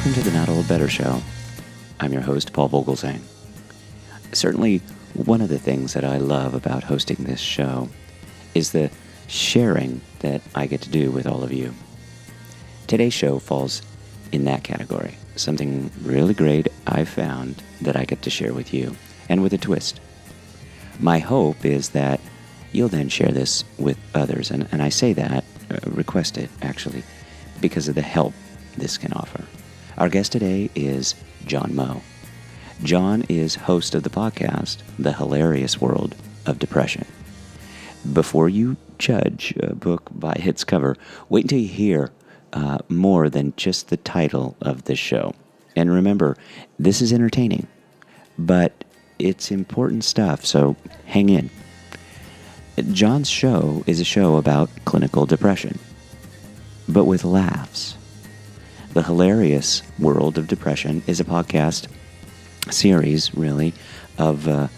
Welcome to the Not Old Better Show. I'm your host, Paul Vogelsang. Certainly, one of the things that I love about hosting this show is the sharing that I get to do with all of you. Today's show falls in that category. Something really great I found that I get to share with you, and with a twist. My hope is that you'll then share this with others, and I say that, request it actually, because of the help this can offer. Our guest today is John Moe. John is host of the podcast, The Hilarious World of Depression. Before you judge a book by its cover, wait until you hear more than just the title of this show. And remember, this is entertaining, but it's important stuff, so hang in. John's show is a show about clinical depression, but with laughs. The Hilarious World of Depression is a podcast series, really, of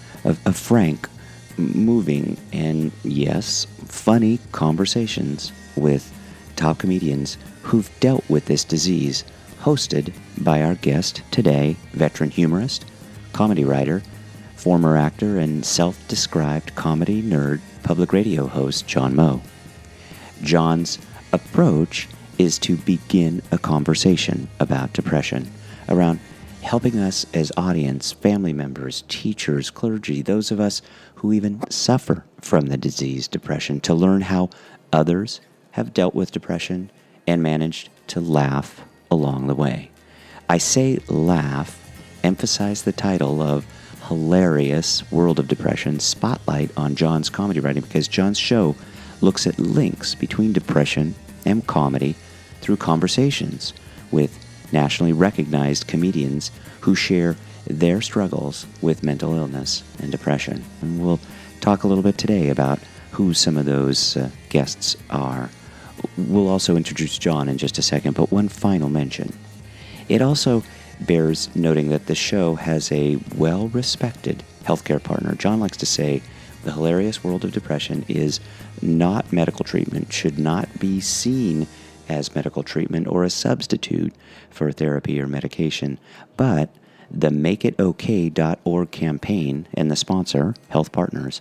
frank, moving, and yes, funny conversations with top comedians who've dealt with this disease, hosted by our guest today, veteran humorist, comedy writer, former actor, and self-described comedy nerd public radio host John Moe. John's approach is to begin a conversation about depression, around helping us as audience, family members, teachers, clergy, those of us who even suffer from the disease depression, to learn how others have dealt with depression and managed to laugh along the way. I say laugh, emphasize the title of Hilarious World of Depression, spotlight on John's comedy writing, because John's show looks at links between depression and comedy through conversations with nationally recognized comedians who share their struggles with mental illness and depression. And we'll talk a little bit today about who some of those guests are. We'll also introduce John in just a second, but one final mention. It also bears noting that the show has a well-respected healthcare partner. John likes to say the Hilarious World of Depression is not medical treatment, should not be seen as medical treatment or a substitute for therapy or medication, but the MakeItOK.org campaign and the sponsor, Health Partners,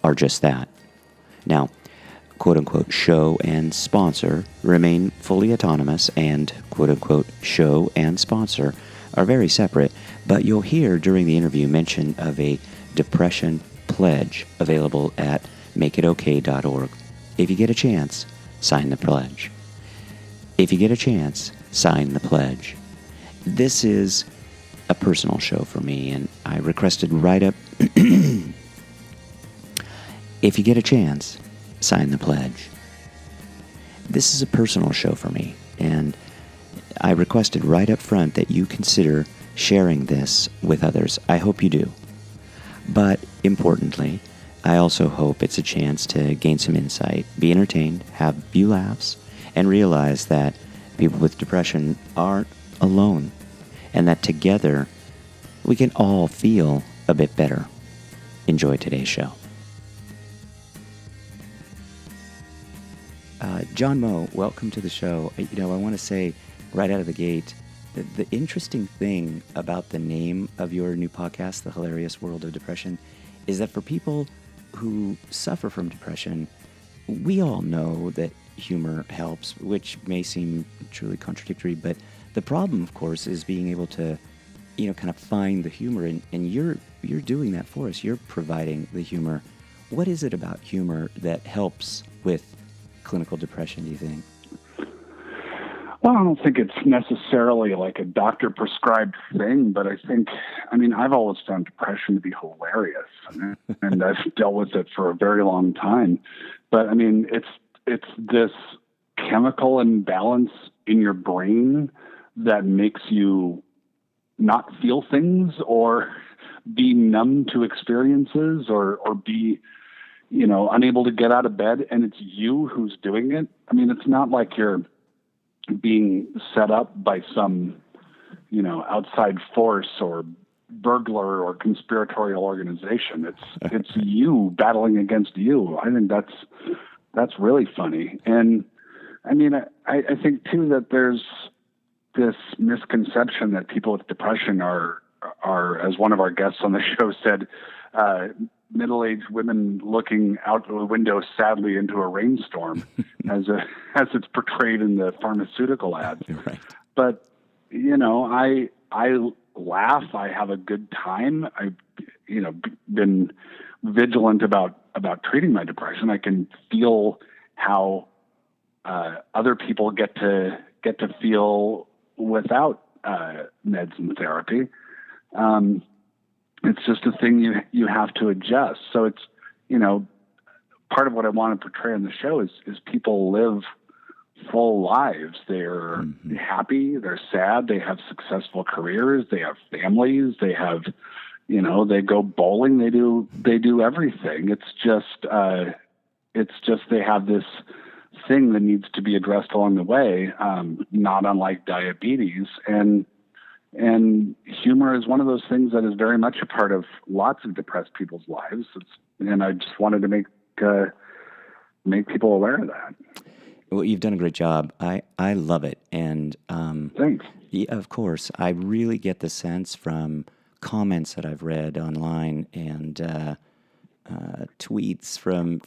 are just that. Now, quote-unquote show and sponsor remain fully autonomous, and quote-unquote show and sponsor are very separate, but you'll hear during the interview mention of a depression pledge available at MakeItOK.org. If you get a chance, sign the pledge. If you get a chance, sign the pledge. This is a personal show for me, and I requested right up, if you get a chance, sign the pledge. This is a personal show for me, and I requested right up front that you consider sharing this with others. I hope you do. But importantly, I also hope it's a chance to gain some insight, be entertained, have a few laughs, and realize that people with depression aren't alone, and that together we can all feel a bit better. Enjoy today's show. John Moe, welcome to the show. I want to say right out of the gate, the interesting thing about the name of your new podcast, The Hilarious World of Depression, is that for people who suffer from depression, we all know that humor helps, which may seem truly contradictory, but the problem, of course, is being able to, kind of find the humor, and you're doing that for us. You're providing the humor. What is it about humor that helps with clinical depression, do you think? Well, I don't think it's necessarily like a doctor-prescribed thing, but I've always found depression to be hilarious, and I've dealt with it for a very long time. But, it's this chemical imbalance in your brain that makes you not feel things or be numb to experiences or be, unable to get out of bed, and it's you who's doing it. It's not like you're being set up by some, outside force or burglar or conspiratorial organization. It's you battling against you. I think that's really funny. And I think too that there's this misconception that people with depression are, as one of our guests on the show said, middle-aged women looking out the window sadly into a rainstorm, as it's portrayed in the pharmaceutical ads. Right. But I laugh. I have a good time. I've been vigilant about treating my depression. I can feel how other people get to feel without meds and therapy. It's just a thing you have to adjust. So it's, part of what I want to portray on the show is people live full lives. They're happy, they're sad, they have successful careers, they have families, they have, they go bowling, they do everything. It's just they have this thing that needs to be addressed along the way, not unlike diabetes. And humor is one of those things that is very much a part of lots of depressed people's lives. And I just wanted to make people aware of that. Well, you've done a great job. I love it. And thanks. Yeah, of course. I really get the sense from comments that I've read online and tweets from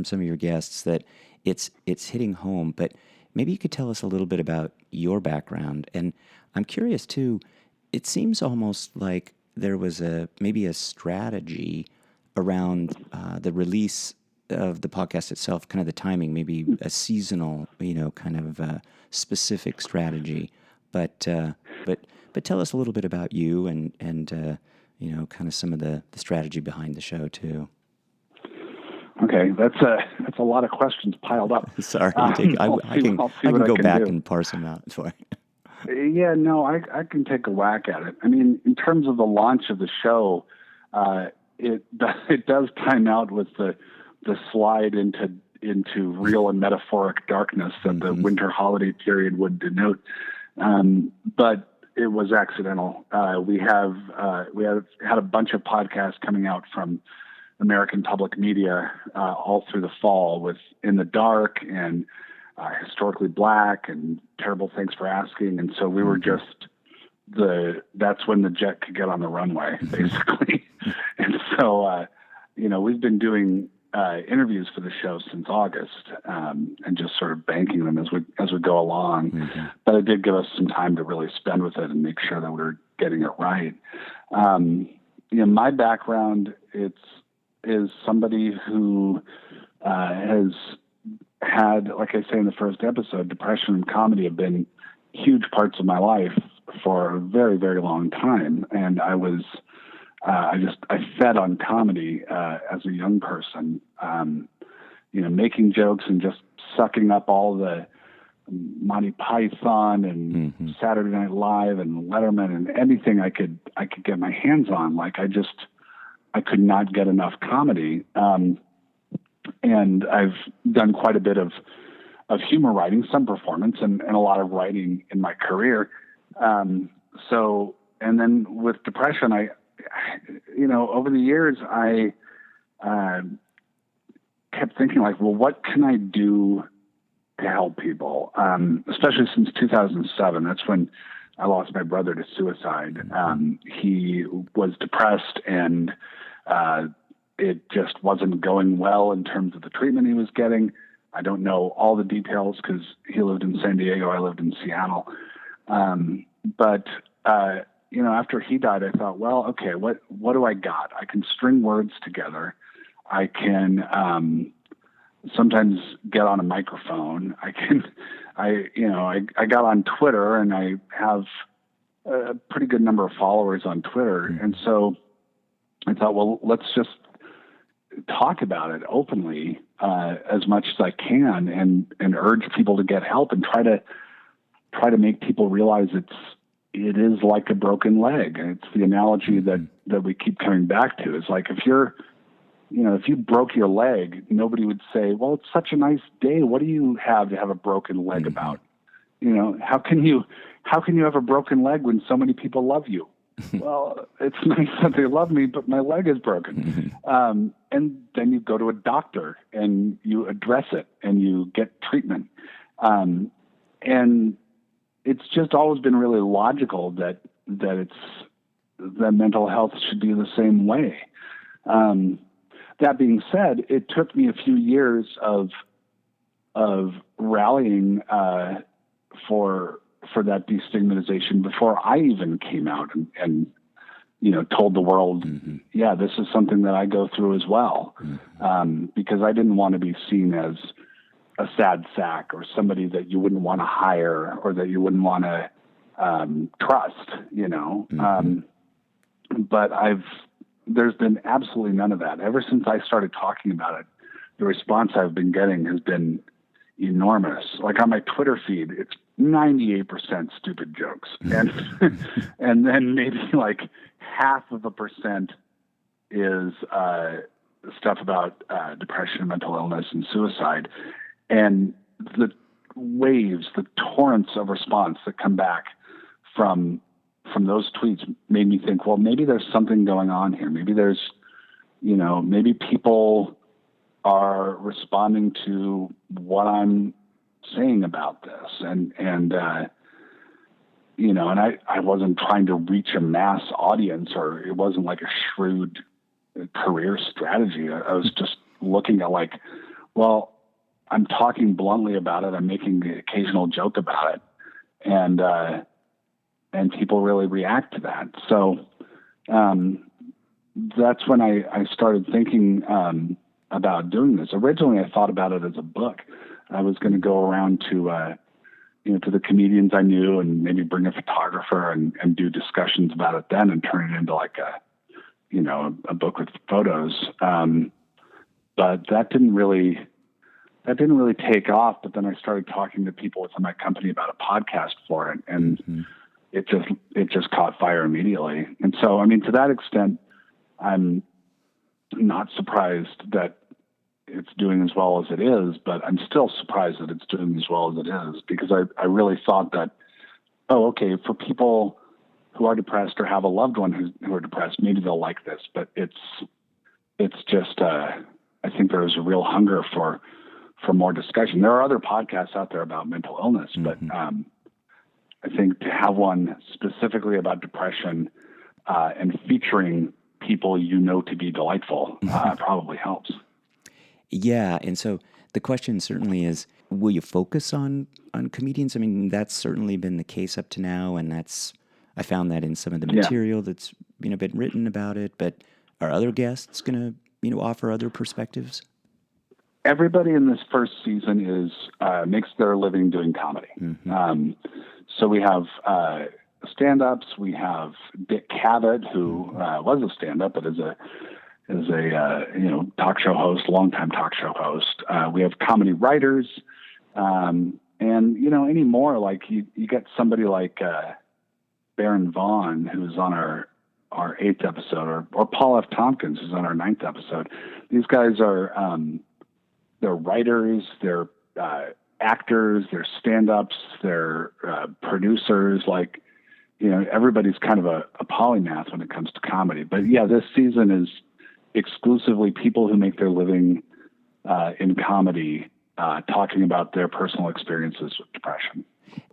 some of your guests that it's hitting home. But maybe you could tell us a little bit about your background. And I'm curious too. It seems almost like there was maybe a strategy around the release of the podcast itself, kind of the timing, maybe a seasonal, kind of specific strategy. But tell us a little bit about you and kind of some of the strategy behind the show too. Okay, that's a lot of questions piled up. Sorry, I can go back and parse them out for you. Yeah, no, I can take a whack at it. I mean, in terms of the launch of the show, it does time out with the slide into real and metaphoric darkness that the winter holiday period would denote. But it was accidental. We have had a bunch of podcasts coming out from American public media all through the fall with In the Dark and Historically Black and Terrible Thanks for Asking. And so we were just that's when the jet could get on the runway, basically. And so, we've been doing interviews for the show since August, and just sort of banking them as we go along. Mm-hmm. But it did give us some time to really spend with it and make sure that we're getting it right. My background is somebody who has had, like I say in the first episode, depression and comedy have been huge parts of my life for a very, very long time. And I was, I fed on comedy as a young person, making jokes and just sucking up all the Monty Python and Saturday Night Live and Letterman and anything I could get my hands on. Like I could not get enough comedy. And I've done quite a bit of humor writing, some performance, and a lot of writing in my career. And then with depression, over the years, I kept thinking like, well, what can I do to help people? Especially since 2007, that's when I lost my brother to suicide. He was depressed and, it just wasn't going well in terms of the treatment he was getting. I don't know all the details because he lived in San Diego, I lived in Seattle. But after he died, I thought, well, okay, what do I got? I can string words together. I can sometimes get on a microphone. I got on Twitter, and I have a pretty good number of followers on Twitter. And so I thought, well, let's just talk about it openly as much as I can and urge people to get help and try to make people realize it is like a broken leg. It's the analogy that we keep coming back to. It's like if you broke your leg, nobody would say, well, it's such a nice day. What do you have to have a broken leg about? How can you have a broken leg when so many people love you? Well, it's nice that they love me, but my leg is broken. And then you go to a doctor and you address it and you get treatment. And it's just always been really logical that mental health should be the same way. That being said, it took me a few years of rallying for that destigmatization before I even came out and told the world, yeah, this is something that I go through as well, because I didn't want to be seen as a sad sack or somebody that you wouldn't want to hire or that you wouldn't want to trust, but there's been absolutely none of that. Ever since I started talking about it, the response I've been getting has been enormous. Like on my Twitter feed, it's 98% stupid jokes. And, and then maybe like 0.5% is stuff about depression, mental illness, and suicide. And the waves, the torrents of response that come back from those tweets made me think, well, maybe there's something going on here. Maybe there's, maybe people are responding to what I'm saying about this. And I wasn't trying to reach a mass audience, or it wasn't like a shrewd career strategy. I was just looking at like, well, I'm talking bluntly about it. I'm making the occasional joke about it. And people really react to that. So that's when I started thinking about doing this. Originally, I thought about it as a book. I was going to go around to the comedians I knew and maybe bring a photographer and do discussions about it then and turn it into like a book with photos. But that didn't really take off. But then I started talking to people within my company about a podcast for it, and it just caught fire immediately. And so, I mean, to that extent, I'm not surprised that it's doing as well as it is, but I'm still surprised that it's doing as well as it is, because I really thought that, okay, for people who are depressed or have a loved one who are depressed, maybe they'll like this. But it's just, I think there's a real hunger for more discussion. There are other podcasts out there about mental illness, but I think to have one specifically about depression and featuring people to be delightful probably helps. Yeah, and so the question certainly is, will you focus on comedians? I mean, that's certainly been the case up to now, and I found that in some of the material that's been written about it. But are other guests going to offer other perspectives? Everybody in this first season makes their living doing comedy. So we have stand-ups. We have Dick Cavett, who was a stand-up, but is a talk show host, longtime talk show host. We have comedy writers, and anymore, like you get somebody like Baron Vaughn, who's on our 8th episode, or Paul F. Tompkins, who's on our 9th episode. These guys are they're writers, they're actors, they're stand-ups, they're producers. Like, everybody's kind of a polymath when it comes to comedy. But yeah, this season is exclusively people who make their living in comedy, talking about their personal experiences with depression.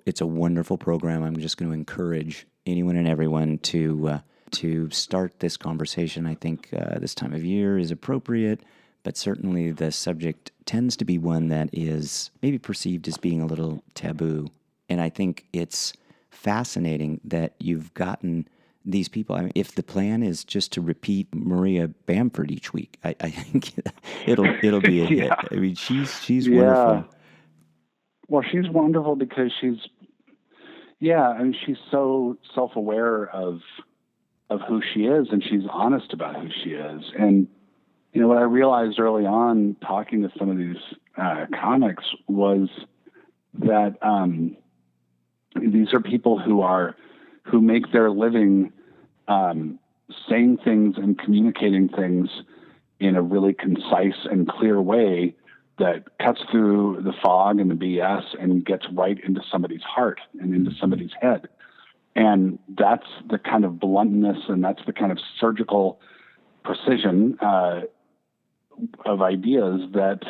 It's a wonderful program. I'm just going to encourage anyone and everyone to start this conversation. I think this time of year is appropriate, but certainly the subject tends to be one that is maybe perceived as being a little taboo. And I think it's fascinating that you've gotten these people. I mean, if the plan is just to repeat Maria Bamford each week, I think it'll be a hit. I mean, she's wonderful. Well, she's wonderful because she's so self-aware of who she is, and she's honest about who she is. And what I realized early on talking to some of these comics was that these are people who make their living saying things and communicating things in a really concise and clear way that cuts through the fog and the BS and gets right into somebody's heart and into somebody's head. And that's the kind of bluntness and that's the kind of surgical precision of ideas that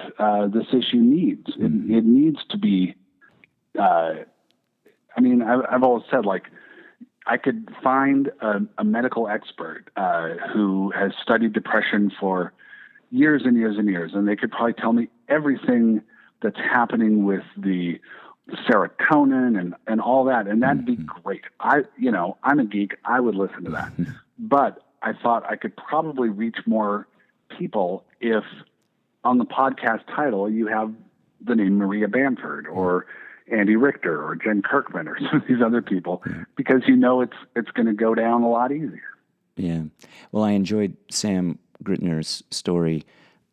this issue needs. It needs to be, I mean, I've always said, like, I could find a medical expert who has studied depression for years and years and years, and they could probably tell me everything that's happening with the serotonin and all that, and that'd be great. I'm a geek. I would listen to that. But I thought I could probably reach more people if on the podcast title you have the name Maria Bamford or Andy Richter or Jen Kirkman or some of these other people, because it's going to go down a lot easier. Yeah. Well, I enjoyed Sam Grittner's story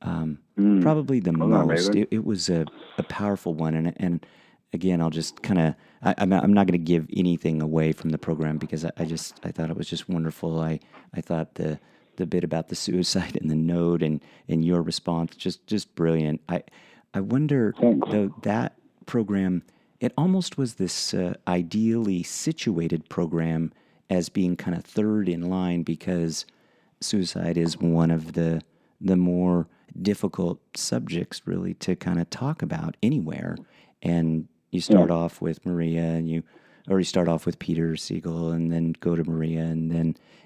probably the most. It was a powerful one, and again, I'll just kind of I'm not going to give anything away from the program because I thought it was just wonderful. I thought the bit about the suicide and the note and your response just brilliant. I wonder though, that program, it almost was this ideally situated program as being kind of third in line, because suicide is one of the more difficult subjects really to kind of talk about anywhere. And you start off with Maria, and you start off with Peter Siegel, and then go to Maria, and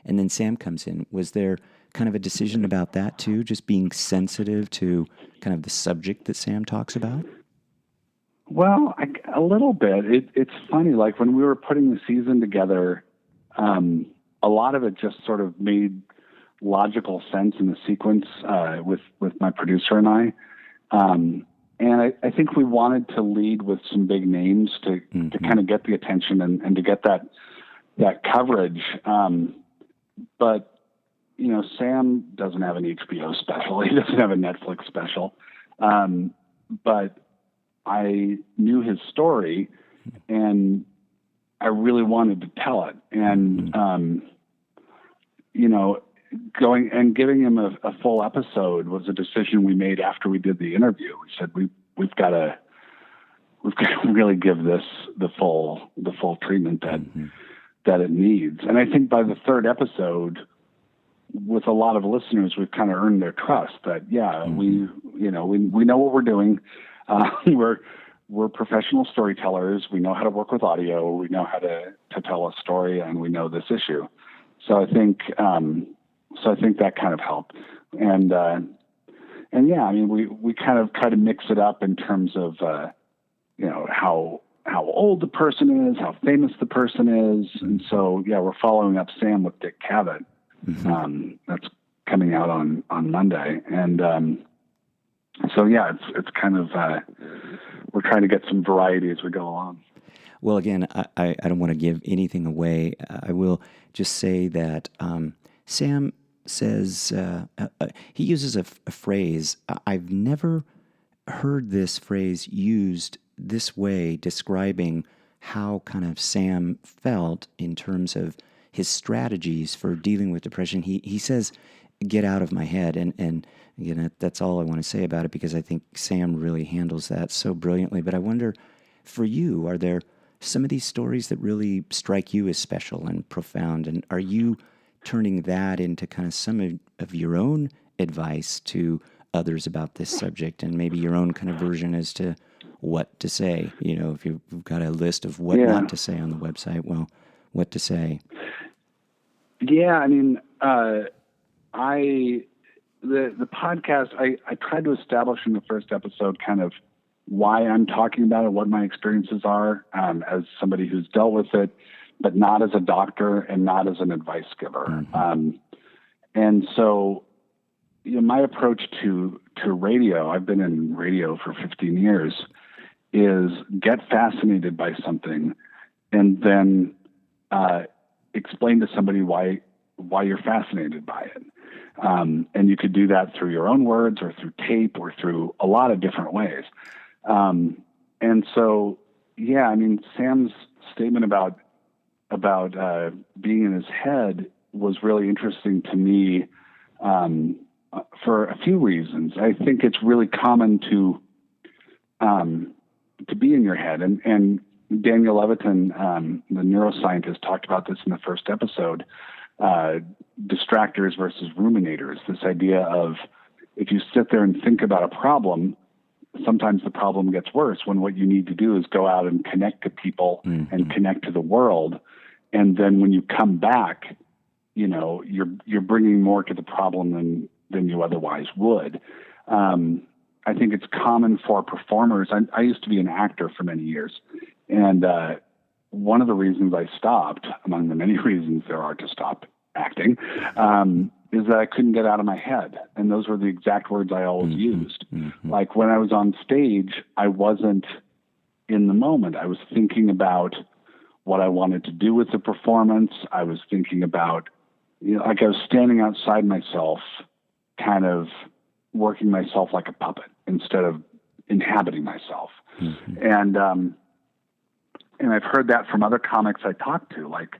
then Sam comes in. Was there kind of a decision about that too, just being sensitive to kind of the subject that Sam talks about? Well, a little bit. It's funny, like when we were putting the season together, a lot of it just sort of made logical sense in the sequence with my producer and I. And I think we wanted to lead with some big names to kind of get the attention and to get that coverage. But, Sam doesn't have an HBO special. He doesn't have a Netflix special. But I knew his story, and I really wanted to tell it. And, going and giving him a full episode was a decision we made after we did the interview. We said, we've got to really give this the full treatment that it needs. And I think by the third episode, with a lot of listeners, we've kind of earned their trust that, we know what we're doing. We're professional storytellers. We know how to work with audio. We know how to tell a story, and we know this issue. So I think that kind of helped. And yeah, I mean, we kind of try to mix it up in terms of, how old the person is, how famous the person is. And so, we're following up Sam with Dick Cavett. That's coming out on Monday. And, so yeah, it's kind of, we're trying to get some variety as we go along. Well, again, I don't want to give anything away. I will just say that Sam says, he uses a phrase. I've never heard this phrase used this way, describing how kind of Sam felt in terms of his strategies for dealing with depression. He says, "Get out of my head," and again, that's all I want to say about it, because I think Sam really handles that so brilliantly. But I wonder, for you, are there some of these stories that really strike you as special and profound, and are you turning that into kind of some of your own advice to others about this subject, and maybe your own kind of version as to what to say? If you've got a list of what not to say on the website, well, what to say? Yeah, I mean, the podcast, I tried to establish in the first episode kind of why I'm talking about it, what my experiences are as somebody who's dealt with it, but not as a doctor and not as an advice giver. And so, my approach to radio, I've been in radio for 15 years, is get fascinated by something and then explain to somebody why you're fascinated by it. And you could do that through your own words or through tape or through a lot of different ways. And so, I mean, Sam's statement about being in his head was really interesting to me for a few reasons. I think it's really common to be in your head, and Daniel Levitin, the neuroscientist, talked about this in the first episode. Distractors versus ruminators. This idea of, if you sit there and think about a problem, sometimes the problem gets worse when what you need to do is go out and connect to people and connect to the world. And then when you come back, you're bringing more to the problem than you otherwise would. I think it's common for performers. I used to be an actor for many years. And one of the reasons I stopped, among the many reasons there are to stop acting, is that I couldn't get out of my head. And those were the exact words I always used. Like when I was on stage, I wasn't in the moment. I was thinking about what I wanted to do with the performance. I was thinking about, like I was standing outside myself, kind of working myself like a puppet instead of inhabiting myself. And I've heard that from other comics I talk to, like,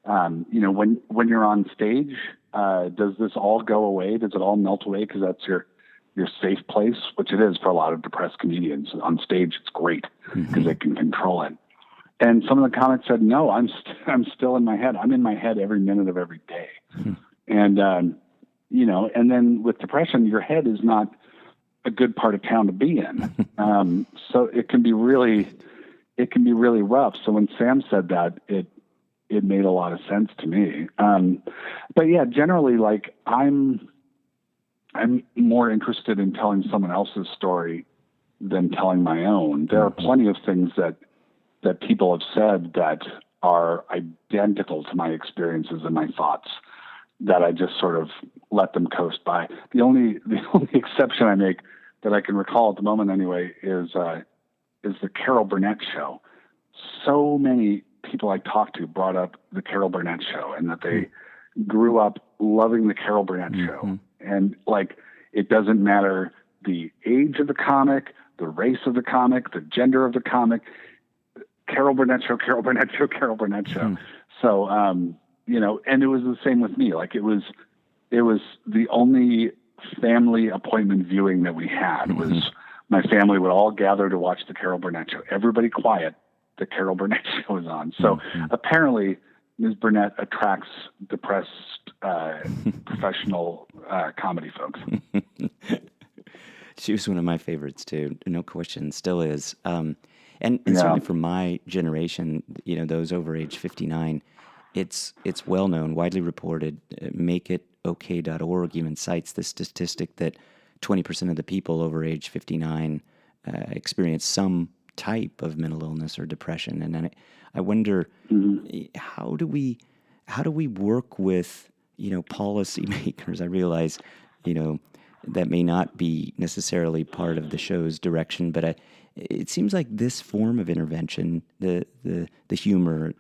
when you're on stage, does this all go away? Does it all melt away because that's your safe place, which it is for a lot of depressed comedians. On stage, it's great because they can control it. And some of the comics said, no, I'm still in my head. I'm in my head every minute of every day. And, and then with depression, your head is not a good part of town to be in. So it can be really rough. So when Sam said that, it made a lot of sense to me. But yeah, generally, like I'm more interested in telling someone else's story than telling my own. There are plenty of things that people have said that are identical to my experiences and my thoughts that I just sort of let them coast by. The only exception I make that I can recall at the moment anyway is the Carol Burnett show. So many people I talked to brought up the Carol Burnett show and that they grew up loving the Carol Burnett show. And like, it doesn't matter the age of the comic, the race of the comic, the gender of the comic, Carol Burnett show, Carol Burnett show, Carol Burnett show. So, and it was the same with me. Like it was the only family appointment viewing that we had was my family would all gather to watch the Carol Burnett show. Everybody quiet. The Carol Burnett show is on. So apparently Ms. Burnett attracts depressed professional comedy folks. She was one of my favorites too, no question, still is. And certainly for my generation, those over age 59, it's well known, widely reported. MakeItOK.org even cites the statistic that 20% of the people over age 59 experience some type of mental illness or depression. And then I wonder, how do we work with policymakers? I realize that may not be necessarily part of the show's direction, but it seems like this form of intervention, the humor,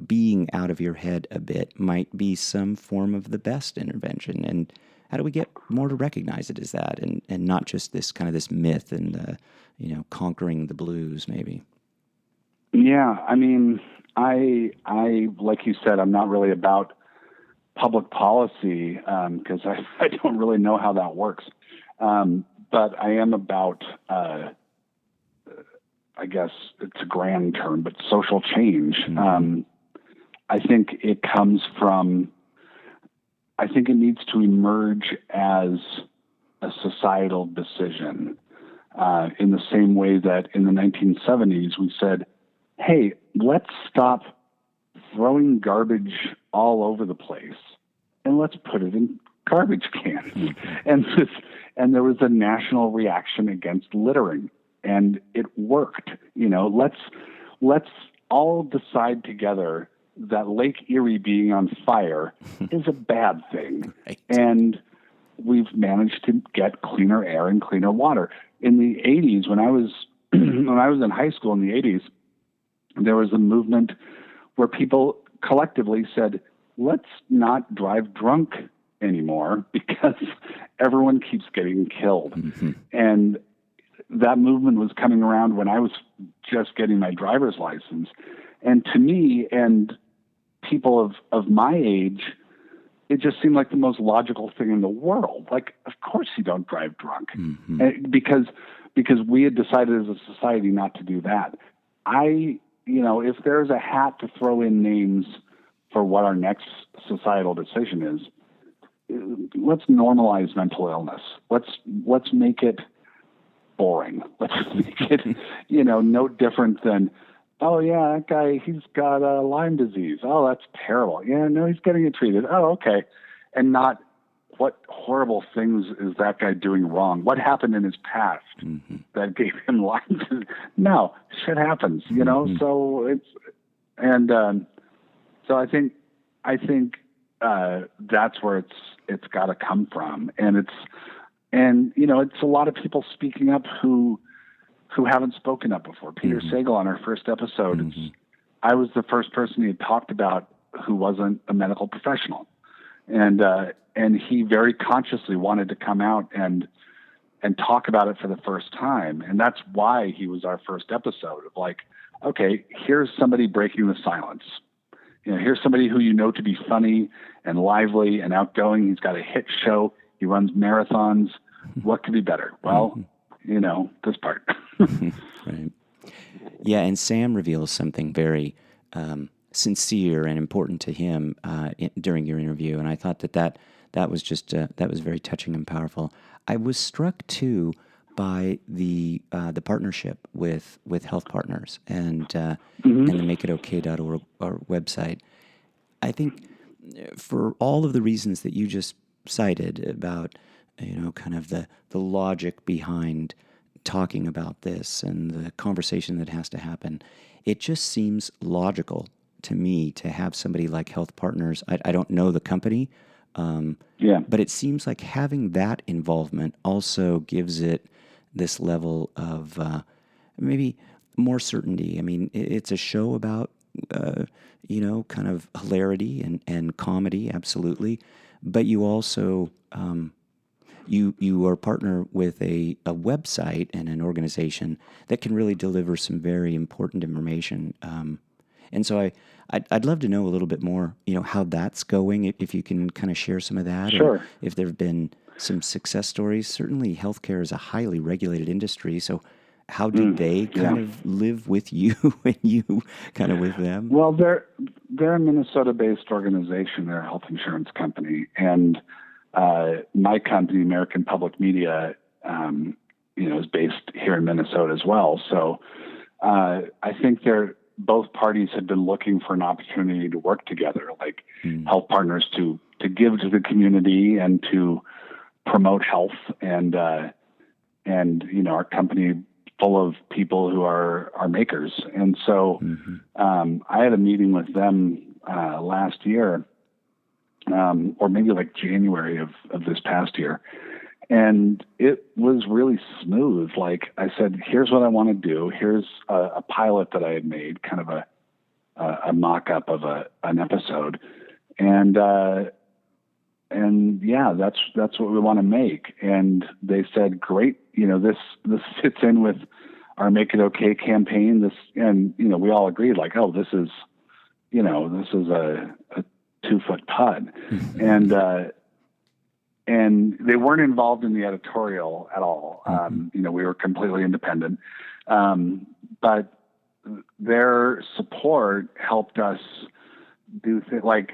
being out of your head a bit, might be some form of the best intervention. And how do we get more to recognize it as that, and not just this kind of this myth and conquering the blues, maybe? Yeah, I mean, I like you said, I'm not really about public policy because I don't really know how that works. But I am about, I guess it's a grand term, but social change. I think it comes from, I think it needs to emerge as a societal decision in the same way that in the 1970s we said, hey, let's stop throwing garbage all over the place and let's put it in garbage cans. And there was a national reaction against littering, and it worked. Let's all decide together that Lake Erie being on fire is a bad thing. Right. And we've managed to get cleaner air and cleaner water. In the 80s, when I was in high school in the 80s, there was a movement where people collectively said, let's not drive drunk anymore because everyone keeps getting killed. And that movement was coming around when I was just getting my driver's license. And to me and people of my age, it just seemed like the most logical thing in the world. Like, of course you don't drive drunk. Because we had decided as a society not to do that. If there's a hat to throw in names for what our next societal decision is, let's normalize mental illness. Let's make it boring. Let's make it, no different than, oh yeah, that guy, he's got Lyme disease. Oh, that's terrible. Yeah, no, he's getting it treated. Oh, okay. And not, what horrible things is that guy doing wrong? What happened in his past that gave him Lyme disease? No, shit happens, So it's, and so I think that's where it's got to come from, and it's a lot of people speaking up who haven't spoken up before. Peter Sagal on our first episode, I was the first person he had talked about who wasn't a medical professional, and he very consciously wanted to come out and talk about it for the first time, and that's why he was our first episode of like, okay, here's somebody breaking the silence. Here's somebody who to be funny and lively and outgoing. He's got a hit show. He runs marathons. What could be better? Well, this part. Right. Yeah, and Sam reveals something very sincere and important to him during your interview, and I thought that was just that was very touching and powerful. I was struck too by the partnership with Health Partners and the makeitokay.org website. I think for all of the reasons that you just cited about kind of the logic behind talking about this and the conversation that has to happen, it just seems logical to me to have somebody like Health Partners. I don't know the company, but it seems like having that involvement also gives it this level of maybe more certainty. I mean, it's a show about, kind of hilarity and comedy, absolutely. But you also, you are a partner with a website and an organization that can really deliver some very important information. And so I'd love to know a little bit more, how that's going, if you can kind of share some of that. Sure. And if there have been some success stories. Certainly healthcare is a highly regulated industry, so how did they kind of live with you and you kind of with them? Well, they're a Minnesota-based organization. They're a health insurance company, and my company, American Public Media, is based here in Minnesota as well. So I think both parties had been looking for an opportunity to work together, like Health Partners to give to the community and to promote health, and our company full of people who are makers. And so I had a meeting with them last year, or maybe like January of this past year, and it was really smooth. Like I said, here's what I want to do. Here's a pilot that I had made, kind of a mock-up of an episode, and yeah, that's what we want to make. And they said, great, this fits in with our Make It Okay campaign. And we all agreed, like, oh, this is a 2-foot putt. And they weren't involved in the editorial at all. We were completely independent. But their support helped us do things like,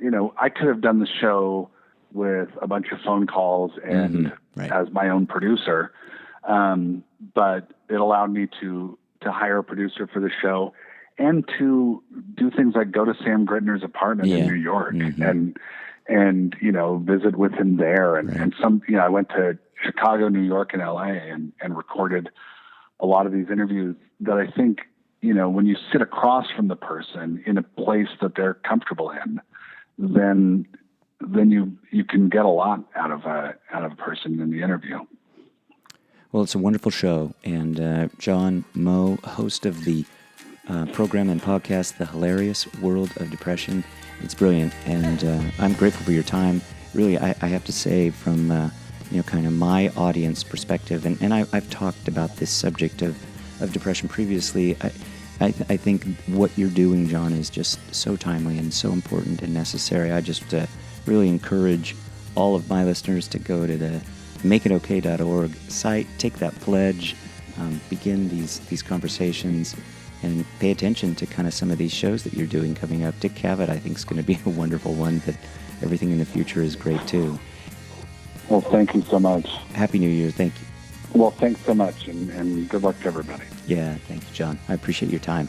I could have done the show with a bunch of phone calls and as my own producer. But it allowed me to hire a producer for the show and to do things like go to Sam Gritner's apartment in New York and visit with him there. And some, I went to Chicago, New York, and LA and recorded a lot of these interviews that I think, when you sit across from the person in a place that they're comfortable in, then you can get a lot out of a person in the interview. Well, it's a wonderful show, and John Moe, host of the program and podcast, The Hilarious World of Depression. It's brilliant, and I'm grateful for your time. Really, I have to say, from kind of my audience perspective, and I've talked about this subject of depression previously. I think what you're doing, John, is just so timely and so important and necessary. I just really encourage all of my listeners to go to the makeitokay.org site, take that pledge, begin these conversations, and pay attention to kind of some of these shows that you're doing coming up. Dick Cavett, I think, is going to be a wonderful one, but everything in the future is great, too. Well, thank you so much. Happy New Year. Thank you. Well, thanks so much, and good luck to everybody. Yeah, thank you, John. I appreciate your time.